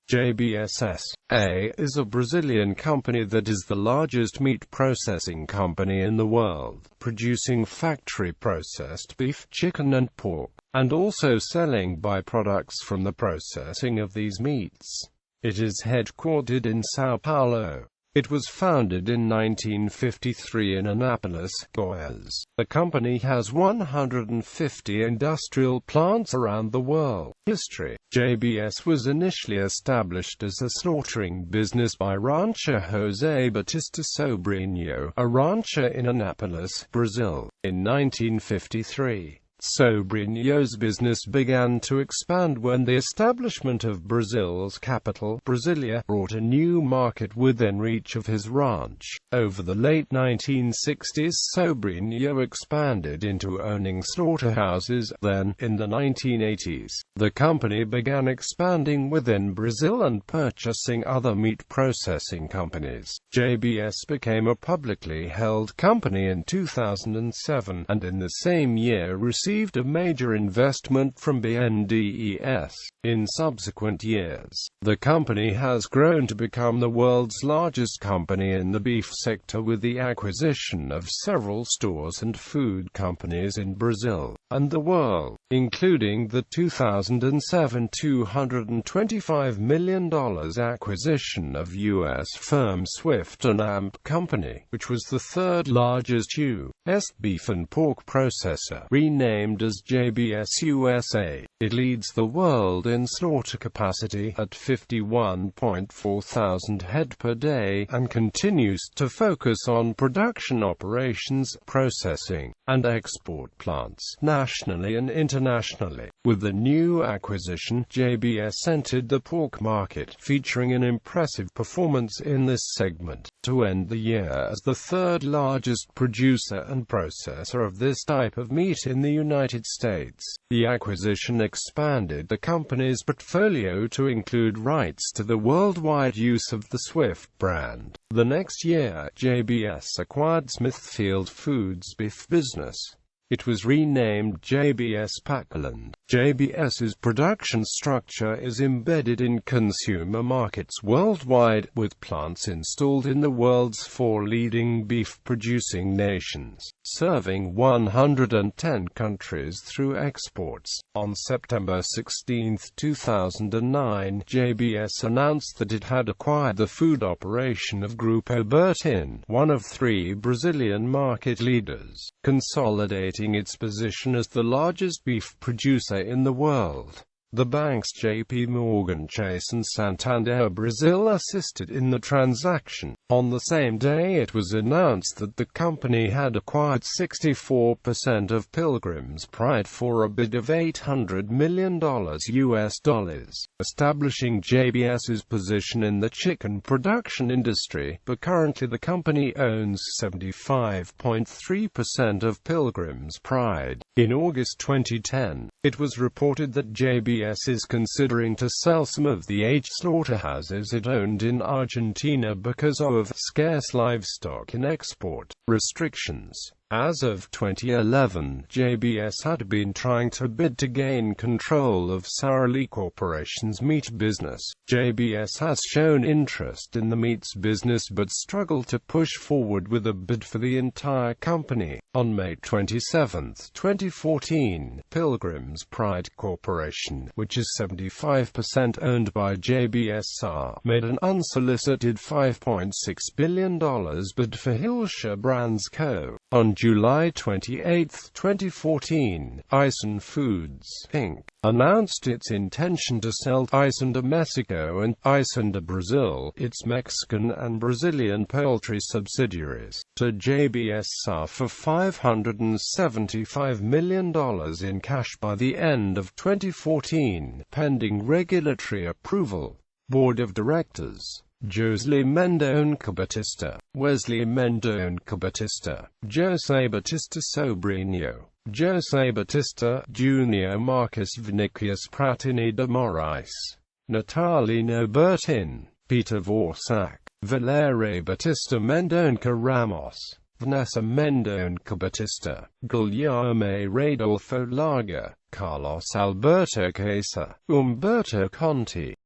JBS S.A. is a Brazilian company that is the largest meat processing company in the world, producing factory-processed beef, chicken and pork, and also selling byproducts from the processing of these meats. It is headquartered in São Paulo. It was founded in 1953 in Anapolis, Goias. The company has 150 industrial plants around the world. History: JBS was initially established as a slaughtering business by rancher José Batista Sobrinho, a rancher in Anapolis, Brazil. In 1953, Sobrinho's business began to expand when the establishment of Brazil's capital, Brasília, brought a new market within reach of his ranch. Over the late 1960s, Sobrinho expanded into owning slaughterhouses. Then, in the 1980s, the company began expanding within Brazil and purchasing other meat processing companies. JBS became a publicly held company in 2007, and in the same year received a major investment from BNDES. In subsequent years, the company has grown to become the world's largest company in the beef sector with the acquisition of several stores and food companies in Brazil and the world, including the 2007 $225 million acquisition of U.S. firm Swift and Amp Company, which was the third largest U.S. beef and pork processor. Renamed as JBS USA, it leads the world in slaughter capacity at 51.4 thousand head per day, and continues to focus on production operations, processing, and export plants, nationally and internationally. With the new acquisition, JBS entered the pork market, featuring an impressive performance in this segment, to end the year as the third largest producer and processor of this type of meat in the United States. The acquisition expanded the company's portfolio to include rights to the worldwide use of the Swift brand. The next year, JBS acquired Smithfield Foods' beef business. It was renamed JBS Packland. JBS's production structure is embedded in consumer markets worldwide, with plants installed in the world's 4 leading beef-producing nations, serving 110 countries through exports. On September 16, 2009, JBS announced that it had acquired the food operation of Anapolis, one of 3 Brazilian market leaders, consolidating its position as the largest beef producer in the world. The banks JP Morgan Chase and Santander Brazil assisted in the transaction. On the same day, it was announced that the company had acquired 64% of Pilgrim's Pride for a bid of $800 million US, establishing JBS's position in the chicken production industry, but currently the company owns 75.3% of Pilgrim's Pride. In August 2010, it was reported that JBS is considering to sell some of the aged slaughterhouses it owned in Argentina because of scarce livestock and export restrictions. As of 2011, JBS had been trying to bid to gain control of São Corporation's meat business. JBS has shown interest in the meats business but struggled to push forward with a bid for the entire company. On May 27, 2014, Pilgrim's Pride Corporation, which is 75% owned by JBS S.A., made an unsolicited $5.6 billion bid for Hilscher Brands Co. On July 28, 2014, Ison Foods, Inc. announced its intention to sell Ison de Mexico and Ison de Brazil, its Mexican and Brazilian poultry subsidiaries, to JBS S.A. for $575 million in cash by the end of 2014, pending regulatory approval. Board of Directors: José Mendonça Batista, Wesley Mendonça Batista, José Batista Sobrinho, José Batista, Jr. Marcos Vinicius Pratini de Moraes, Natalino Bertin, Peter Vorsak, Valéria Batista Mendonça Ramos, Vanessa Mendonça Batista, Guilherme Radolfo Larga, Carlos Alberto Casa, Humberto Conti.